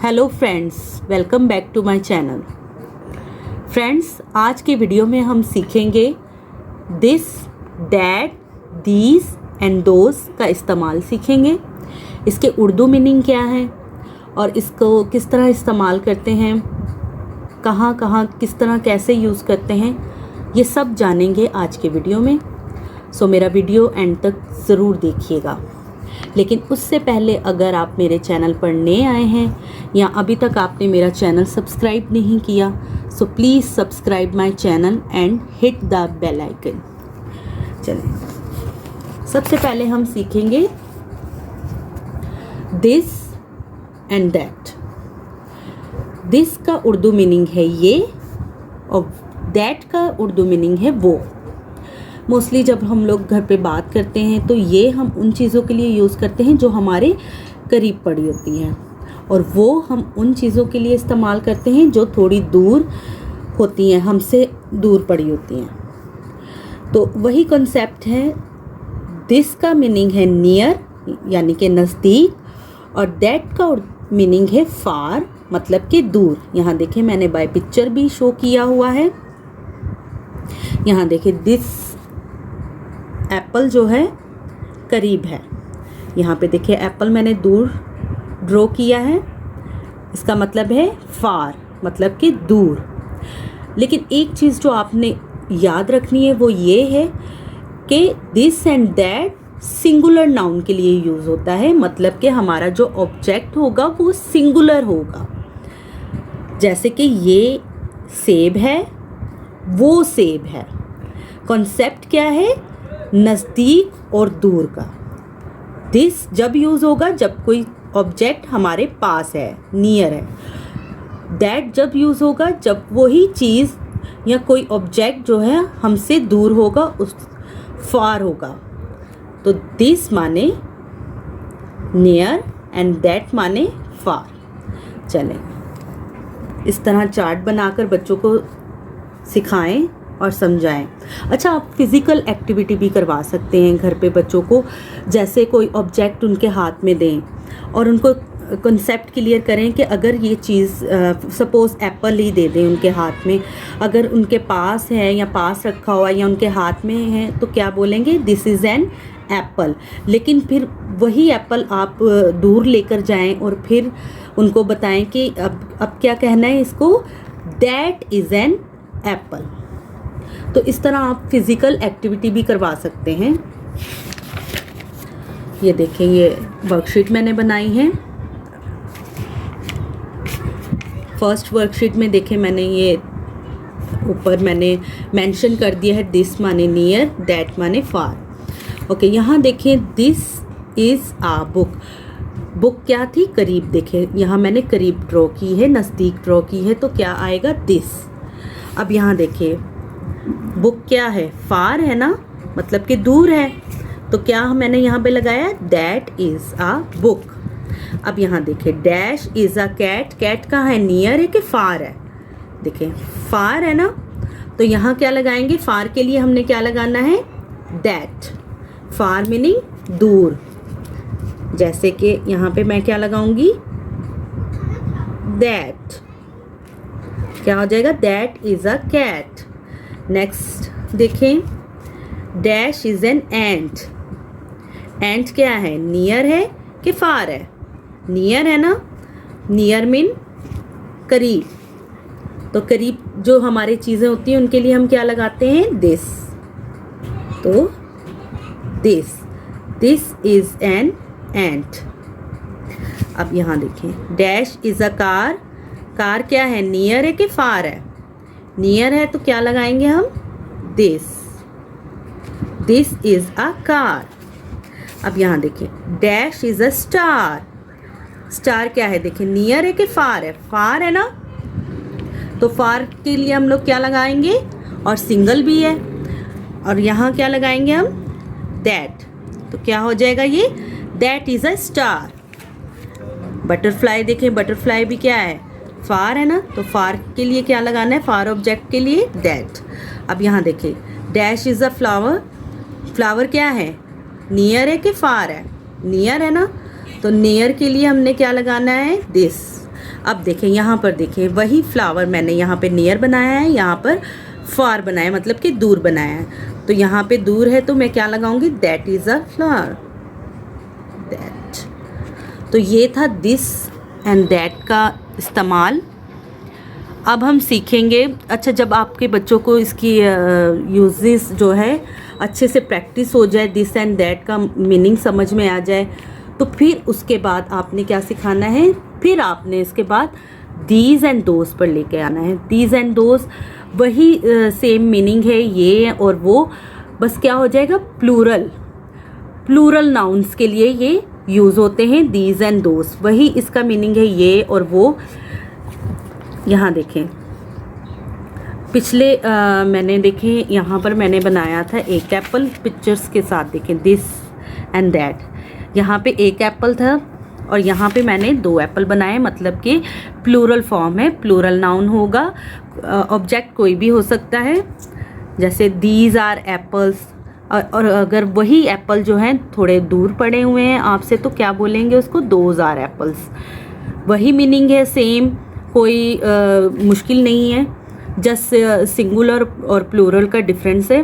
Hello friends, welcome back to my channel. Friends, आज के video में हम सीखेंगे this, that, these and those का इस्तेमाल सीखेंगे। इसके उर्दू मीनिंग क्या है और इसको किस तरह इस्तेमाल करते हैं, कहाँ कहाँ किस तरह कैसे यूज़ करते हैं, ये सब जानेंगे आज के वीडियो में। सो मेरा वीडियो एंड तक ज़रूर देखिएगा। लेकिन उससे पहले अगर आप मेरे चैनल पर नए आए हैं या अभी तक आपने मेरा चैनल सब्सक्राइब नहीं किया, so please subscribe my channel and hit the bell icon. चलें, सबसे पहले हम सीखेंगे दिस एंड दैट। दिस का उर्दू मीनिंग है ये और दैट का उर्दू मीनिंग है वो। मोस्टली जब हम लोग घर पे बात करते हैं तो ये हम उन चीज़ों के लिए यूज़ करते हैं जो हमारे करीब पड़ी होती हैं, और वो हम उन चीज़ों के लिए इस्तेमाल करते हैं जो थोड़ी दूर होती हैं, हमसे दूर पड़ी होती हैं। तो वही कॉन्सेप्ट है। दिस का मीनिंग है नियर यानी कि नज़दीक, और दैट का मीनिंग है फार मतलब कि दूर। यहाँ देखें, मैंने बाय पिक्चर भी शो किया हुआ है। यहाँ देखें, दिस एप्पल जो है करीब है। यहाँ पे देखिए एप्पल मैंने दूर ड्रॉ किया है, इसका मतलब है फार मतलब कि दूर। लेकिन एक चीज़ जो आपने याद रखनी है वो ये है कि this and that singular noun के लिए यूज़ होता है, मतलब कि हमारा जो ऑब्जेक्ट होगा वो सिंगुलर होगा। जैसे कि ये सेब है, वो सेब है। कॉन्सेप्ट क्या है? नज़दीक और दूर का। दिस जब यूज़ होगा जब कोई ऑब्जेक्ट हमारे पास है, नियर है। दैट जब यूज़ होगा जब वही चीज़ या कोई ऑब्जेक्ट जो है हमसे दूर होगा, उस फार होगा। तो दिस माने नियर एंड दैट माने फार। चलें, इस तरह चार्ट बनाकर बच्चों को सिखाएं और समझाएं। अच्छा, आप फिज़िकल एक्टिविटी भी करवा सकते हैं घर पे बच्चों को। जैसे कोई ऑब्जेक्ट उनके हाथ में दें और उनको कॉन्सेप्ट क्लियर करें कि अगर ये चीज़ सपोज़ एप्पल ही दे दें उनके हाथ में, अगर उनके पास है या पास रखा हुआ या उनके हाथ में है तो क्या बोलेंगे? This is an apple. लेकिन फिर वही एप्पल आप दूर लेकर जाएं और फिर उनको बताएं कि अब क्या कहना है इसको? That is an apple. तो इस तरह आप फिज़िकल एक्टिविटी भी करवा सकते हैं। ये देखें, ये वर्कशीट मैंने बनाई है। फर्स्ट वर्कशीट में देखें, मैंने ये ऊपर मैंने मेंशन कर दिया है दिस माने नियर, दैट माने फार। ओके, यहाँ देखें, this is a book. Book क्या थी? करीब। देखें, यहाँ मैंने करीब ड्रॉ की है, नज़दीक ड्रॉ की है, तो क्या आएगा? दिस। अब यहाँ देखिए, बुक क्या है? फार है ना, मतलब कि दूर है। तो क्या मैंने यहाँ पे लगाया? That is a book. अब यहाँ देखिए, dash is a cat. Cat कहाँ है? नियर है कि फार है? देखिए, फार है ना, तो यहाँ क्या लगाएंगे? फार के लिए हमने क्या लगाना है? दैट। फार मीनिंग दूर। जैसे कि यहाँ पे मैं क्या लगाऊंगी? दैट। क्या हो जाएगा? That is a cat. Next देखें, dash is an ant. Ant क्या है? नियर है कि फार है? नियर है ना, नियर मीन करीब। तो करीब जो हमारी चीज़ें होती हैं उनके लिए हम क्या लगाते हैं? दिस। तो दिस इज़ एन एंट। अब यहाँ देखें, dash is a car. Car क्या है? नियर है कि फार है? नियर है, तो क्या लगाएंगे हम? This is a car. अब यहाँ देखिए, dash is a star. Star क्या है? देखिए, नियर है कि फार है? फार है ना, तो फार के लिए हम लोग क्या लगाएंगे? और सिंगल भी है, और यहाँ क्या लगाएंगे हम? दैट। तो क्या हो जाएगा ये? That is a star. Butterfly देखें, बटरफ्लाई भी क्या है? फार है ना, तो फार के लिए क्या लगाना है? फार ऑब्जेक्ट के लिए दैट। अब यहाँ देखिए, dash is a flower. Flower क्या है? नियर है कि फार है? नियर है ना, तो नियर के लिए हमने क्या लगाना है? दिस। अब देखें यहाँ पर, देखें वही फ्लावर मैंने यहाँ पे नियर बनाया है, यहाँ पर फार बनाया मतलब कि दूर बनाया है। तो यहाँ पे दूर है तो मैं क्या लगाऊंगी, that is a flower, that. तो ये था दिस एंड दैट का इस्तेमाल। अब हम सीखेंगे, अच्छा जब आपके बच्चों को इसकी यूजेस जो है अच्छे से प्रैक्टिस हो जाए, दिस एंड दैट का मीनिंग समझ में आ जाए, तो फिर उसके बाद आपने क्या सिखाना है, फिर आपने इसके बाद दीज एंड दोज पर लेके आना है। दीज एंड दोज वही सेम मीनिंग है, ये और वो, बस क्या हो जाएगा, प्लूरल। प्लूरल नाउन्स के लिए ये यूज़ होते हैं दीज एंड दोज, वही इसका मीनिंग है, ये और वो। यहाँ देखें पिछले मैंने देखें यहाँ पर मैंने बनाया था एक एप्पल पिक्चर्स के साथ, देखें दिस एंड दैट, यहाँ पे एक एप्पल था और यहाँ पे मैंने 2 एप्पल बनाए, मतलब कि प्लूरल फॉर्म है, प्लूरल नाउन होगा। ऑब्जेक्ट कोई भी हो सकता है, जैसे दीज आर एप्पल्स। और अगर वही एप्पल जो हैं थोड़े दूर पड़े हुए हैं आपसे तो क्या बोलेंगे उसको, दोज आर एप्पल्स। वही मीनिंग है, सेम, कोई मुश्किल नहीं है, जस्ट सिंगुलर और प्लूरल का डिफरेंस है।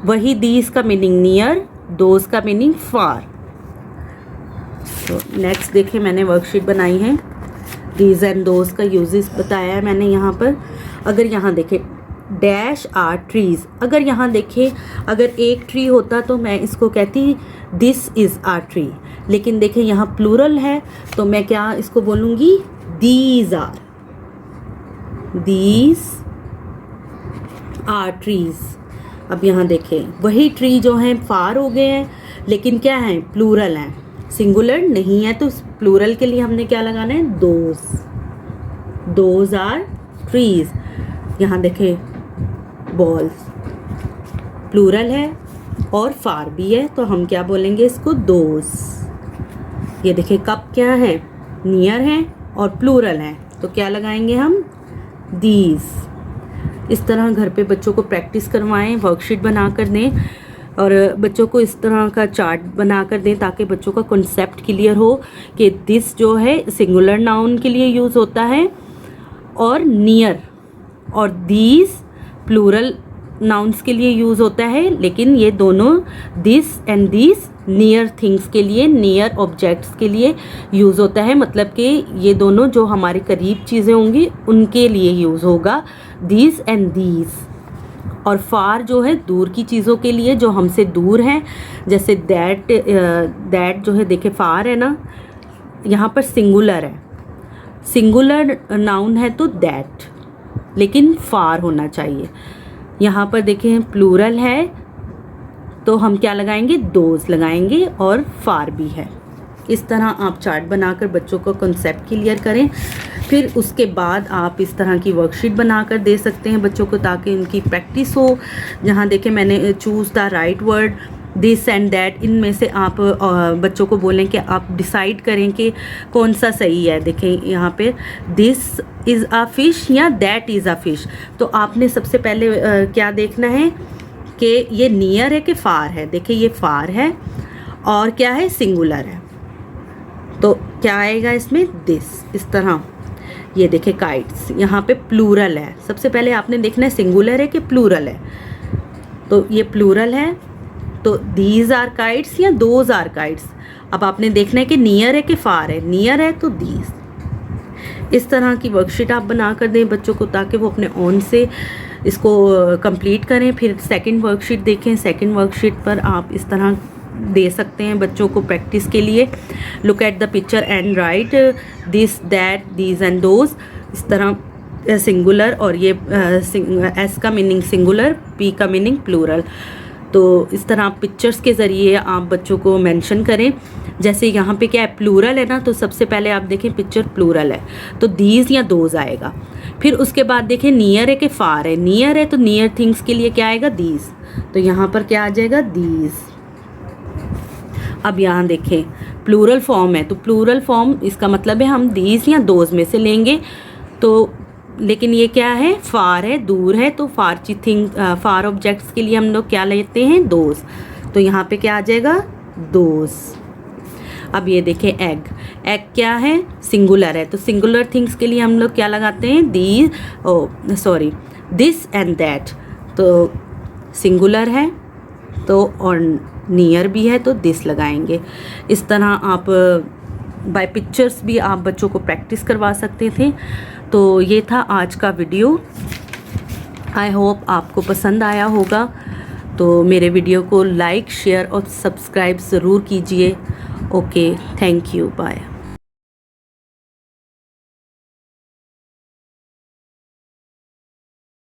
वही दीज का मीनिंग नियर, दोज का मीनिंग फार। तो नेक्स्ट देखें मैंने वर्कशीट बनाई है, दीज एंड दोज का यूजेस बताया है मैंने यहाँ पर। अगर यहाँ देखें डैश आर ट्रीज, अगर यहाँ देखें अगर एक ट्री होता तो मैं इसको कहती दिस इज़ आर ट्री, लेकिन देखें यहाँ प्लूरल है तो मैं क्या इसको बोलूँगी, दीज आर ट्रीज। अब यहाँ देखें वही ट्री जो हैं फार हो गए हैं, लेकिन क्या है, प्लूरल हैं, सिंगुलर नहीं है, तो प्लूरल के लिए हमने क्या लगाना है, दोज आर ट्रीज। यहाँ देखें बॉल्स, प्लूरल है और फार भी है, तो हम क्या बोलेंगे इसको, दोज। ये देखें कप क्या है, नियर है और प्लूरल है, तो क्या लगाएंगे हम, दीज। इस तरह घर पे बच्चों को प्रैक्टिस करवाएं, वर्कशीट बना कर दें और बच्चों को इस तरह का चार्ट बना कर दें ताकि बच्चों का कॉन्सेप्ट क्लियर हो कि दिस जो है सिंगुलर नाउन के लिए यूज़ होता है और नियर और दीज प्लूरल नाउन्स के लिए यूज़ होता है, लेकिन ये दोनों this and these near things के लिए, नियर ऑब्जेक्ट्स के लिए यूज़ होता है, मतलब कि ये दोनों जो हमारे करीब चीज़ें होंगी उनके लिए यूज़ होगा, दीज एंड दीज। और फार जो है दूर की चीज़ों के लिए जो हमसे दूर हैं, जैसे दैट जो है देखे फार है ना, यहाँ पर सिंगुलर है, सिंगुलर नाउन है तो दैट, लेकिन फार होना चाहिए। यहाँ पर देखें प्लूरल है तो हम क्या लगाएंगे, दोज लगाएंगे और फार भी है। इस तरह आप चार्ट बनाकर बच्चों को कॉन्सेप्ट क्लियर करें, फिर उसके बाद आप इस तरह की वर्कशीट बनाकर दे सकते हैं बच्चों को ताकि उनकी प्रैक्टिस हो। जहाँ देखें मैंने choose the right word, this and that, इनमें से आप बच्चों को बोलें कि आप डिसाइड करें कि कौन सा सही है। देखें यहाँ पे दिस इज़ अ फिश या दैट इज़ अ फिश, तो आपने सबसे पहले क्या देखना है कि ये नियर है कि फार है। देखिए ये फार है और क्या है, सिंगुलर है, तो क्या आएगा इसमें, दिस। इस तरह ये देखें काइट्स, यहाँ पे प्लूरल है, सबसे पहले आपने देखना है सिंगुलर है कि प्लूरल है, तो ये प्लूरल है तो दीज आर काइट्स या दोज आर काइट्स। अब आपने देखना है कि नियर है कि फार है, नियर है तो दीज। इस तरह की वर्कशीट आप बना कर दें बच्चों को ताकि वो अपने ओन से इसको कंप्लीट करें। फिर सेकंड वर्कशीट देखें, सेकंड वर्कशीट पर आप इस तरह दे सकते हैं बच्चों को प्रैक्टिस के लिए। Look at the picture and right this that these and those. इस तरह सिंगुलर और ये एस का मीनिंग सिंगुलर, पी का मीनिंग प्लूरल। तो इस तरह आप पिक्चर्स के ज़रिए आप बच्चों को मेंशन करें। जैसे यहाँ पे क्या है, प्लूरल है ना, तो सबसे पहले आप देखें पिक्चर प्लूरल है तो दीज या दोज आएगा। फिर उसके बाद देखें नियर है कि फार है, नियर है तो नियर थिंग्स के लिए क्या आएगा, दीज, तो यहाँ पर क्या आ जाएगा, दीज। अब यहाँ देखें प्लूरल फॉर्म है तो प्लूरल फॉर्म इसका मतलब है हम दीज या दोज में से लेंगे, तो लेकिन ये क्या है, फार है, दूर है, तो फार ऑब्जेक्ट्स के लिए हम लोग क्या लेते हैं, दोज, तो यहाँ पे क्या आ जाएगा, दोज। अब ये देखें एग, एग क्या है, सिंगुलर है, तो सिंगुलर थिंग्स के लिए हम लोग क्या लगाते हैं, दिस एंड दैट, तो सिंगुलर है तो और नियर भी है तो दिस लगाएंगे। इस तरह आप बाय पिक्चर्स भी आप बच्चों को प्रैक्टिस करवा सकते थे। तो ये था आज का वीडियो, आई होप आपको पसंद आया होगा। तो मेरे वीडियो को लाइक, शेयर और सब्सक्राइब ज़रूर कीजिए। Okay, thank you, bye.